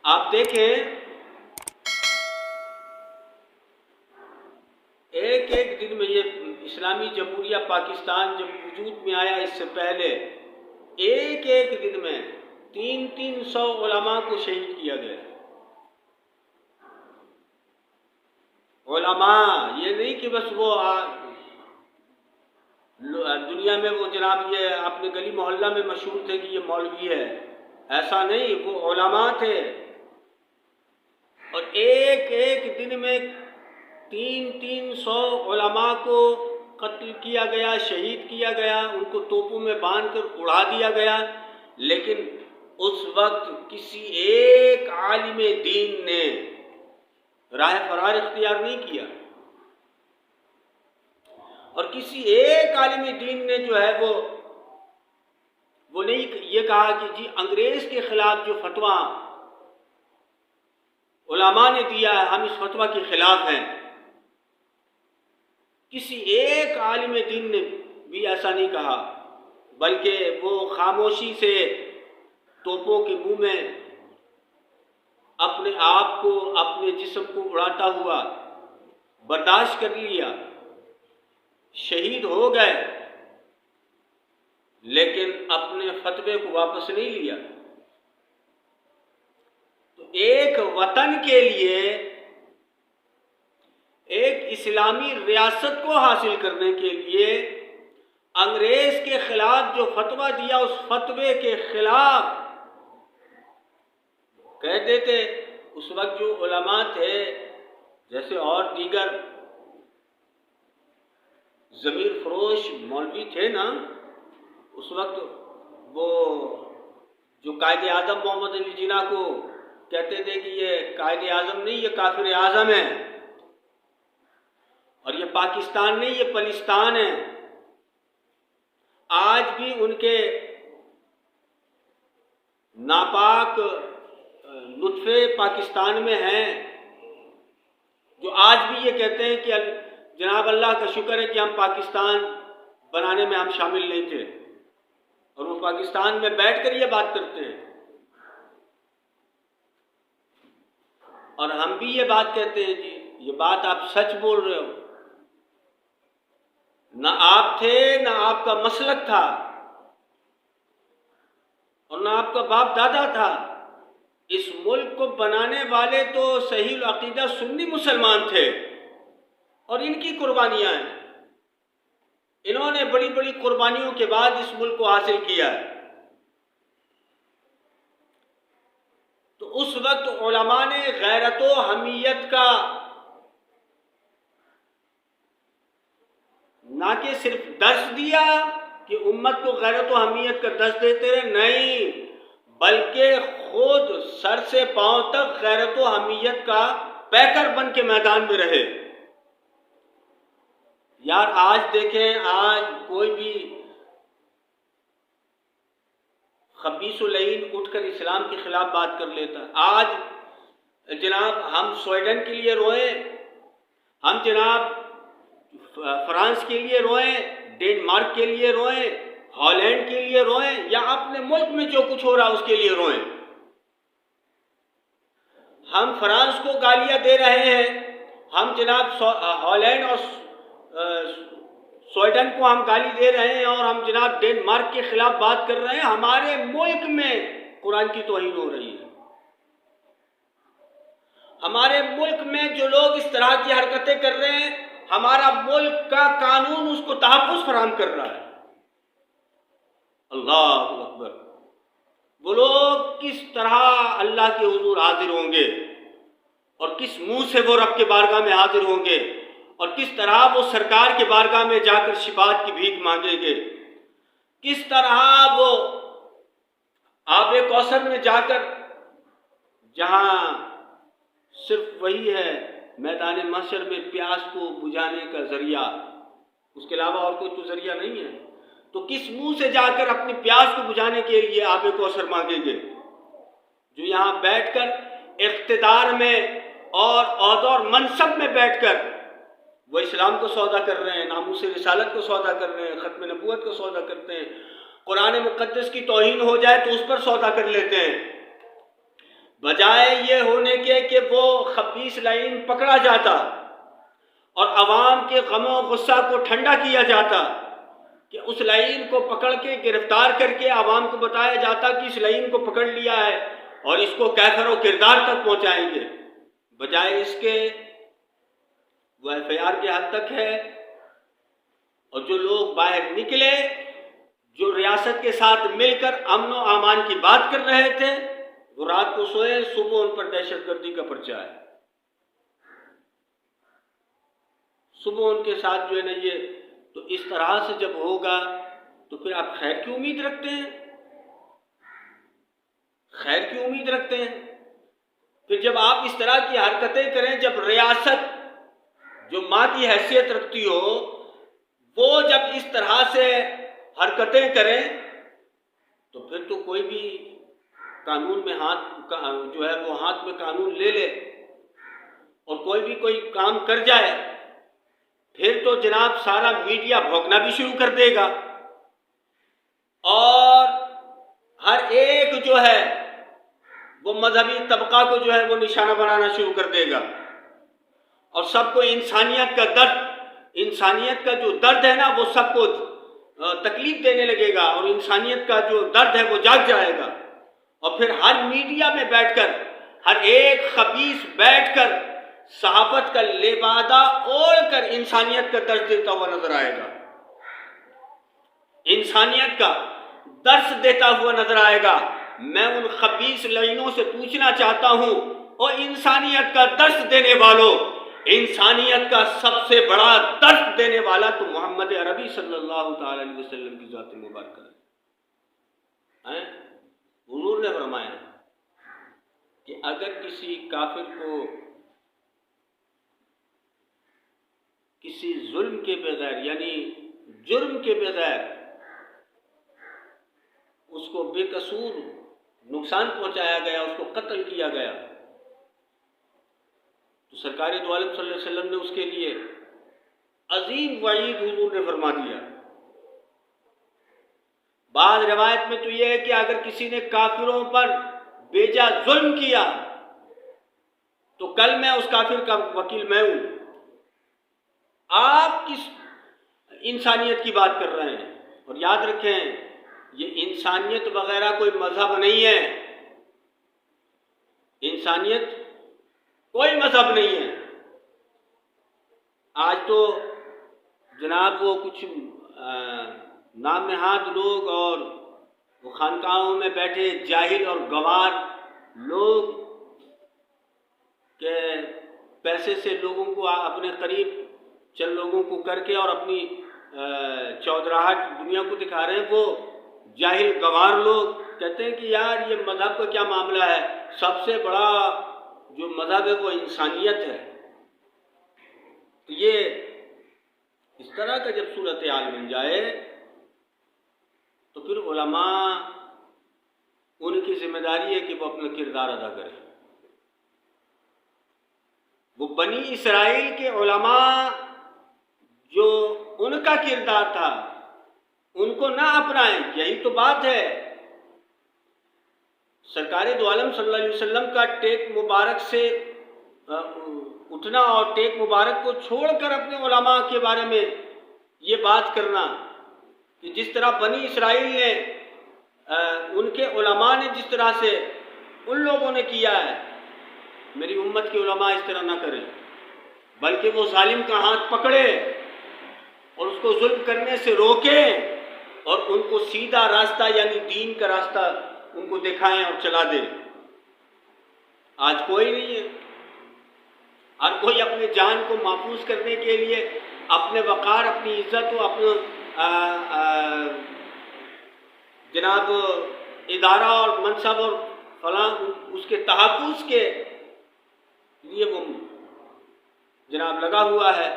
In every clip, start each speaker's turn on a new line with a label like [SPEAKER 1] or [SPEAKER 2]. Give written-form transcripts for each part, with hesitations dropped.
[SPEAKER 1] آپ دیکھیں ایک ایک دن میں، یہ اسلامی جمہوریہ پاکستان جب وجود میں آیا اس سے پہلے ایک ایک دن میں 300 علماء کو شہید کیا گیا۔ علماء یہ نہیں کہ بس وہ دنیا میں وہ جناب یہ اپنے گلی محلہ میں مشہور تھے کہ یہ مولوی ہے، ایسا نہیں، وہ علماء تھے۔ اور ایک ایک دن میں 300 علماء کو قتل کیا گیا، شہید کیا گیا، ان کو توپوں میں باندھ کر اڑا دیا گیا۔ لیکن اس وقت کسی ایک عالم دین نے راہ فرار اختیار نہیں کیا، اور کسی ایک عالم دین نے جو ہے وہ نہیں یہ کہا کہ جی انگریز کے خلاف جو فتویٰ علماء نے دیا ہے ہم اس فتویٰ کے خلاف ہیں۔ کسی ایک عالم دین نے بھی ایسا نہیں کہا، بلکہ وہ خاموشی سے توپوں کے منہ میں اپنے آپ کو، اپنے جسم کو اڑاتا ہوا برداشت کر لیا، شہید ہو گئے، لیکن اپنے فتوے کو واپس نہیں لیا۔ تو ایک وطن کے لیے، ایک اسلامی ریاست کو حاصل کرنے کے لیے انگریز کے خلاف جو فتویٰ دیا اس فتوے کے خلاف کہتے تھے۔ اس وقت جو علماء تھے جیسے اور دیگر ضمیر فروش مولوی تھے نا، اس وقت وہ جو قائد اعظم محمد علی جناح کو کہتے تھے کہ یہ قائد اعظم نہیں، یہ کافر اعظم ہے، اور یہ پاکستان نہیں، یہ فلسطین ہے۔ آج بھی ان کے ناپاک نطفے پاکستان میں ہیں، جو آج بھی یہ کہتے ہیں کہ جناب اللہ کا شکر ہے کہ ہم پاکستان بنانے میں ہم شامل نہیں تھے، اور وہ پاکستان میں بیٹھ کر یہ بات کرتے ہیں۔ اور ہم بھی یہ بات کہتے ہیں جی یہ بات آپ سچ بول رہے ہو، نہ آپ تھے، نہ آپ کا مسلک تھا، اور نہ آپ کا باپ دادا تھا۔ اس ملک کو بنانے والے تو صحیح العقیدہ سنی مسلمان تھے، اور ان کی قربانیاں ہیں، انہوں نے بڑی بڑی قربانیوں کے بعد اس ملک کو حاصل کیا ہے۔ تو اس وقت علماء نے غیرت و حمیت کا نہ کہ صرف درس دیا کہ امت کو غیرت و حمیت کا درس دیتے رہے، نہیں، بلکہ خود سر سے پاؤں تک غیرت و حمیت کا پیکر بن کے میدان میں رہے۔ یار آج دیکھیں، آج کوئی بھی خبیث و لعین اٹھ کر اسلام کے خلاف بات کر لیتا ہے۔ آج جناب ہم سویڈن کے لیے روئیں، ہم جناب فرانس کے لیے روئیں، ڈینمارک کے لیے روئیں، ہالینڈ کے لیے روئیں، یا اپنے ملک میں جو کچھ ہو رہا اس کے لیے روئیں۔ ہم فرانس کو گالیاں دے رہے ہیں، ہم جناب ہالینڈ اور سویڈن کو ہم گالی دے رہے ہیں، اور ہم جناب ڈینمارک کے خلاف بات کر رہے ہیں۔ ہمارے ملک میں قرآن کی توہین ہو رہی ہے، ہمارے ملک میں جو لوگ اس طرح کی حرکتیں کر رہے ہیں، ہمارا ملک کا قانون اس کو تحفظ فراہم کر رہا ہے۔ اللہ اکبر! وہ لوگ کس طرح اللہ کے حضور حاضر ہوں گے، اور کس منہ سے وہ رب کے بارگاہ میں حاضر ہوں گے، اور کس طرح وہ سرکار کے بارگاہ میں جا کر شفاعت کی بھیک مانگیں گے، کس طرح وہ آب کوثر میں جا کر، جہاں صرف وہی ہے میدان محشر میں پیاس کو بجھانے کا ذریعہ، اس کے علاوہ اور کوئی تو ذریعہ نہیں ہے، تو کس منہ سے جا کر اپنی پیاس کو بجھانے کے لیے آب کوثر مانگیں گے، جو یہاں بیٹھ کر اقتدار میں اور عہدہ اور منصب میں بیٹھ کر وہ اسلام کو سودا کر رہے ہیں، ناموس رسالت کو سودا کر رہے ہیں، ختم نبوت کو سودا کرتے ہیں، قرآن مقدس کی توہین ہو جائے تو اس پر سودا کر لیتے ہیں۔ بجائے یہ ہونے کے کہ وہ خبیث لعین پکڑا جاتا اور عوام کے غم و غصہ کو ٹھنڈا کیا جاتا، کہ اس لعین کو پکڑ کے گرفتار کر کے عوام کو بتایا جاتا کہ اس لعین کو پکڑ لیا ہے اور اس کو کیفر و کردار تک پہنچائیں گے، بجائے اس کے وہ ایف آئی آر کے حد تک ہے۔ اور جو لوگ باہر نکلے، جو ریاست کے ساتھ مل کر امن و امان کی بات کر رہے تھے، وہ رات کو سوئے، صبح ان پر دہشت گردی کا پرچہ ہے۔ صبح ان کے ساتھ جو ہے نا یہ، تو اس طرح سے جب ہوگا تو پھر آپ خیر کی امید رکھتے ہیں؟ خیر کی امید رکھتے ہیں؟ پھر جب آپ اس طرح کی حرکتیں کریں، جب ریاست جو ماں کی حیثیت رکھتی ہو وہ جب اس طرح سے حرکتیں کریں، تو پھر تو کوئی بھی قانون میں جو ہے وہ ہاتھ میں قانون لے لے اور کوئی کام کر جائے، پھر تو جناب سارا میڈیا بھونکنا بھی شروع کر دے گا اور ہر ایک جو ہے وہ مذہبی طبقہ کو جو ہے وہ نشانہ بنانا شروع کر دے گا اور سب کو انسانیت کا جو درد ہے نا وہ سب کو تکلیف دینے لگے گا اور انسانیت کا جو درد ہے وہ جاگ جائے گا، اور پھر ہر میڈیا میں بیٹھ کر ہر ایک خبیث بیٹھ کر صحافت کا لبادہ اوڑھ کر انسانیت کا درس دیتا ہوا نظر آئے گا، انسانیت کا درس دیتا ہوا نظر آئے گا۔ میں ان خبیث لعینوں سے پوچھنا چاہتا ہوں، اور انسانیت کا درس دینے والوں، انسانیت کا سب سے بڑا درس دینے والا تو محمد عربی صلی اللہ تعالی علیہ وسلم کی ذات مبارکہ ہے۔ حضور نے فرمایا کہ اگر کسی کافر کو کسی ظلم کے بغیر یعنی جرم کے بغیر اس کو بے قصور نقصان پہنچایا گیا، اس کو قتل کیا گیا، تو سرکار دو عالم صلی اللہ علیہ وسلم نے اس کے لیے عظیم وعید حضور نے فرما دیا۔ بعض روایت میں تو یہ ہے کہ اگر کسی نے کافروں پر بیجا ظلم کیا تو کل میں اس کافر کا وکیل میں ہوں۔ آپ کس انسانیت کی بات کر رہے ہیں؟ اور یاد رکھیں یہ انسانیت وغیرہ کوئی مذہب نہیں ہے، انسانیت کوئی مذہب نہیں ہے۔ آج تو جناب وہ کچھ نام نہاد لوگ اور وہ خانقاہوں میں بیٹھے جاہل اور گوار لوگ کہ پیسے سے لوگوں کو اپنے قریب چند لوگوں کو کر کے اور اپنی چودراہٹ دنیا کو دکھا رہے ہیں، وہ جاہل گوار لوگ کہتے ہیں کہ یار یہ مذہب کا کیا معاملہ ہے، سب سے بڑا جو مذہب ہے وہ انسانیت ہے۔ تو یہ اس طرح کا جب صورتحال بن جائے تو پھر علماء ان کی ذمہ داری ہے کہ وہ اپنا کردار ادا کریں۔ وہ بنی اسرائیل کے علماء جو ان کا کردار تھا ان کو نہ اپنائیں، یہی تو بات ہے۔ سرکار دو عالم صلی اللہ علیہ وسلم کا ٹیک مبارک سے اٹھنا اور ٹیک مبارک کو چھوڑ کر اپنے علماء کے بارے میں یہ بات کرنا کہ جس طرح بنی اسرائیل نے ان کے علماء نے جس طرح سے ان لوگوں نے کیا ہے، میری امت کے علماء اس طرح نہ کریں، بلکہ وہ ظالم کا ہاتھ پکڑے اور اس کو ظلم کرنے سے روکیں اور ان کو سیدھا راستہ یعنی دین کا راستہ ان کو دکھائیں اور چلا دیں۔ آج کوئی نہیں ہے، ہر کوئی اپنے جان کو محفوظ کرنے کے لیے اپنے وقار، اپنی عزت و اپنے جناب ادارہ اور منصب اور فلاں اس کے تحفظ کے لیے وہ جناب لگا ہوا ہے۔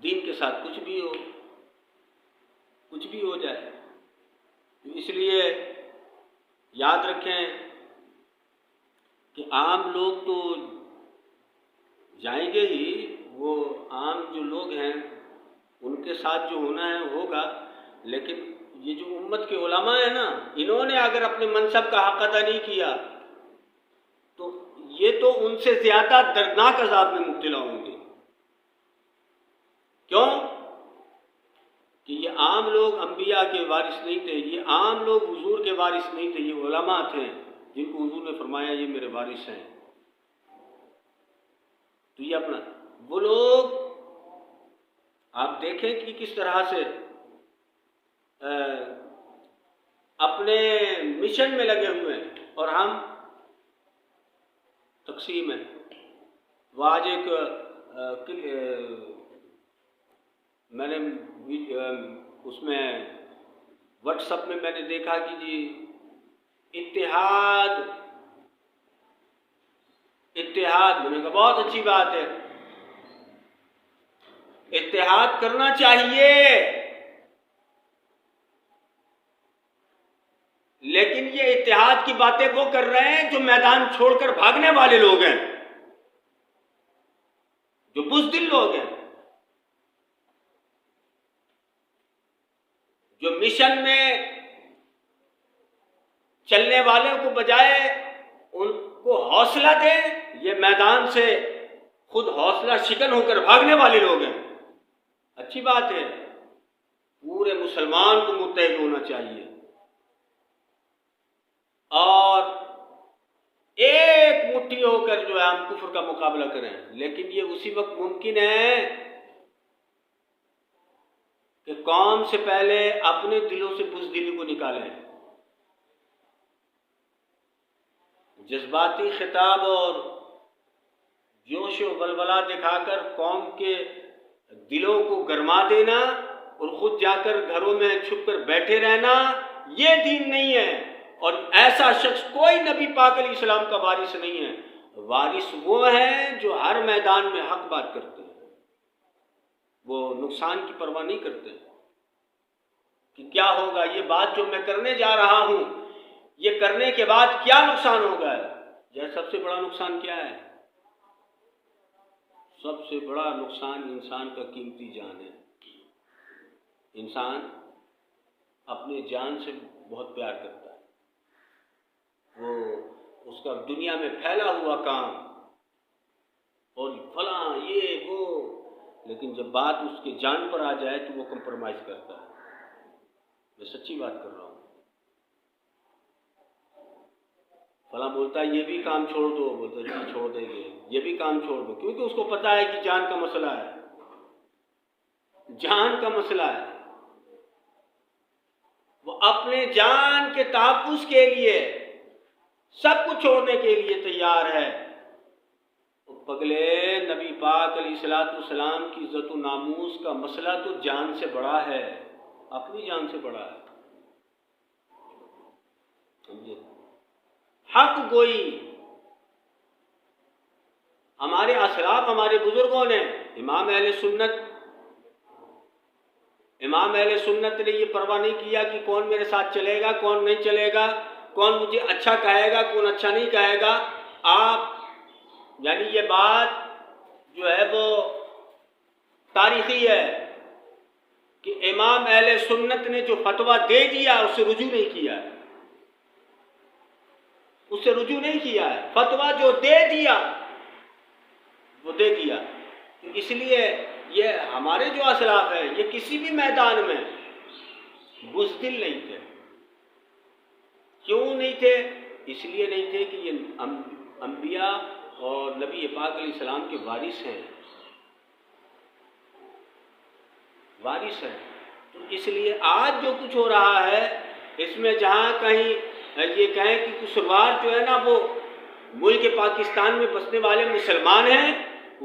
[SPEAKER 1] دین کے ساتھ کچھ بھی ہو جائے، اس لیے یاد رکھیں کہ عام لوگ تو جائیں گے ہی، وہ عام جو لوگ ہیں ان کے ساتھ جو ہونا ہے ہوگا، لیکن یہ جو امت کے علماء ہیں نا، انہوں نے اگر اپنے منصب کا حق ادا نہیں کیا یہ تو ان سے زیادہ دردناک عذاب میں مبتلا ہوں گے۔ کیوں؟ کہ یہ عام لوگ انبیاء کے وارث نہیں تھے، یہ عام لوگ حضور کے وارث نہیں تھے، یہ علماء تھے جن کو حضور نے فرمایا یہ میرے وارث ہیں۔ تو یہ اپنا وہ لوگ آپ دیکھیں کہ کس طرح سے اپنے مشن میں لگے ہوئے ہیں، اور ہم تقسیم ہیں۔ وہ آج ایک میں نے اس میں واٹس ایپ میں نے دیکھا کہ جی اتحاد میں نے کہا بہت اچھی بات ہے، اتحاد کرنا چاہیے، لیکن یہ اتحاد کی باتیں وہ کر رہے ہیں جو میدان چھوڑ کر بھاگنے والے لوگ ہیں، جو بزدل لوگ ہیں، جو مشن میں چلنے والوں کو بجائے ان کو حوصلہ دیں، یہ میدان سے خود حوصلہ شکن ہو کر بھاگنے والے لوگ ہیں۔ اچھی بات ہے، پورے مسلمان کو متحد ہونا چاہیے اور ایک مٹھی ہو کر جو ہے ہم کفر کا مقابلہ کریں، لیکن یہ اسی وقت ممکن ہے کہ قوم سے پہلے اپنے دلوں سے بزدلی کو نکالیں۔ جذباتی خطاب اور جوش و ولولہ دکھا کر قوم کے دلوں کو گرما دینا اور خود جا کر گھروں میں چھپ کر بیٹھے رہنا، یہ دین نہیں ہے۔ اور ایسا شخص کوئی نبی پاک علیہ السلام کا وارث نہیں ہے۔ وارث وہ ہیں جو ہر میدان میں حق بات کرتے ہیں، وہ نقصان کی پرواہ نہیں کرتے کہ کیا ہوگا، یہ بات جو میں کرنے جا رہا ہوں یہ کرنے کے بعد کیا نقصان ہوگا۔ یہ سب سے بڑا نقصان کیا ہے؟ سب سے بڑا نقصان انسان کا قیمتی جان ہے۔ انسان اپنے جان سے بہت پیار کرتا ہے، وہ اس کا دنیا میں پھیلا ہوا کام اور فلاں یہ وہ، لیکن جب بات اس کے جان پر آ جائے تو وہ کمپرومائز کرتا ہے۔ میں سچی بات کر رہا ہوں۔ فلاں بولتا ہے یہ بھی کام چھوڑ دو، بولتا ہے جی چھوڑ دیں گے، یہ بھی کام چھوڑ دو، کیونکہ اس کو پتا ہے کہ جان کا مسئلہ ہے، جان کا مسئلہ ہے۔ وہ اپنے جان کے تحفظ کے لیے سب کچھ چھوڑنے کے لیے تیار ہے۔ پگلے نبی پاک علیہ السلام کی عزت و ناموس کا مسئلہ تو جان سے بڑا ہے، اپنی جان سے بڑا ہے۔ سمجھے؟ حق گوئی ہمارے اسلاف، ہمارے بزرگوں نے، امام اہل سنت نے یہ پرواہ نہیں کیا کہ کون میرے ساتھ چلے گا کون نہیں چلے گا، کون مجھے اچھا کہے گا کون اچھا نہیں کہے گا۔ آپ یعنی یہ بات جو ہے وہ تاریخی ہے کہ امام اہل سنت نے جو فتویٰ دے دیا اس سے رجوع نہیں کیا ہے، اس سے رجوع نہیں کیا ہے۔ فتویٰ جو دے دیا وہ دے دیا۔ اس لیے یہ ہمارے جو اسلاف ہیں یہ کسی بھی میدان میں بزدل نہیں تھے۔ کیوں نہیں تھے؟ اس لیے نہیں تھے کہ یہ انبیاء اور نبی پاک علیہ السلام کے وارث ہیں، وارث ہیں۔ تو اس لیے آج جو کچھ ہو رہا ہے اس میں جہاں کہیں یہ کہیں کہ قصوروار جو ہے نا وہ ملک پاکستان میں بسنے والے مسلمان ہیں،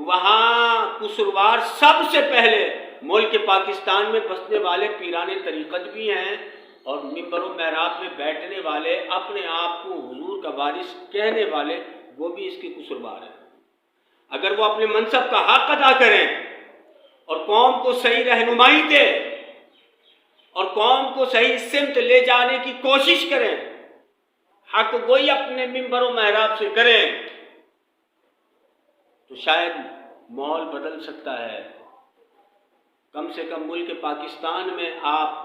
[SPEAKER 1] وہاں قصوروار سب سے پہلے ملک پاکستان میں بسنے والے پیران طریقت بھی ہیں، اور ممبر و محراب میں بیٹھنے والے اپنے آپ کو حضور کا وارث کہنے والے وہ بھی اس کے قصوروار ہیں۔ اگر وہ اپنے منصب کا حق ادا کریں اور قوم کو صحیح رہنمائی دیں اور قوم کو صحیح سمت لے جانے کی کوشش کریں، حق گوئی اپنے ممبر و محراب سے کریں، تو شاید ماحول بدل سکتا ہے۔ کم سے کم ملک پاکستان میں آپ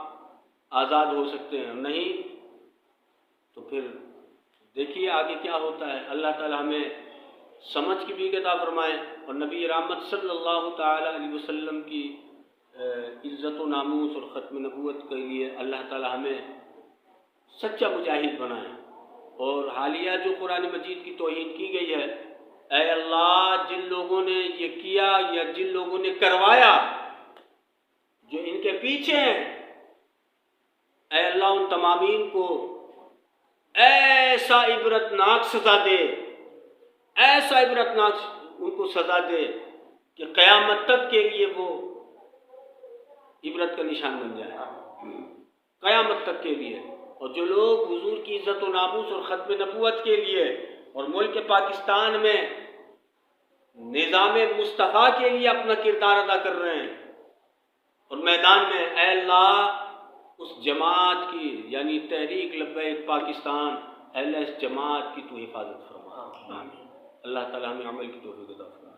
[SPEAKER 1] آزاد ہو سکتے ہیں، نہیں تو پھر دیکھیے آگے کیا ہوتا ہے۔ اللہ تعالی ہمیں سمجھ کی بھی عطا فرمائے، اور نبی رحمت صلی اللہ تعالی علیہ وسلم کی عزت و ناموس اور ختم نبوت کے لیے اللہ تعالی ہمیں سچا مجاہد بنائے۔ اور حالیہ جو قرآن مجید کی توہین کی گئی ہے، اے اللہ جن لوگوں نے یہ کیا یا جن لوگوں نے کروایا، جو ان کے پیچھے ہیں، اے اللہ ان تمامین کو ایسا عبرتناک سزا دے، ایسا عبرتناک ان کو سزا دے کہ قیامت تک کے لیے وہ عبرت کا نشان بن جائے، قیامت تک کے لیے۔ اور جو لوگ حضور کی عزت و ناموس اور ختم نبوت کے لیے اور ملک پاکستان میں نظام مصطفیٰ کے لیے اپنا کردار ادا کر رہے ہیں اور میدان میں، اے اللہ اس جماعت کی یعنی تحریک لبیک پاکستان، اہل اس جماعت کی تو حفاظت فرما۔ اللہ تعالیٰ ہمیں عمل کی توفیق عطا فرمائے۔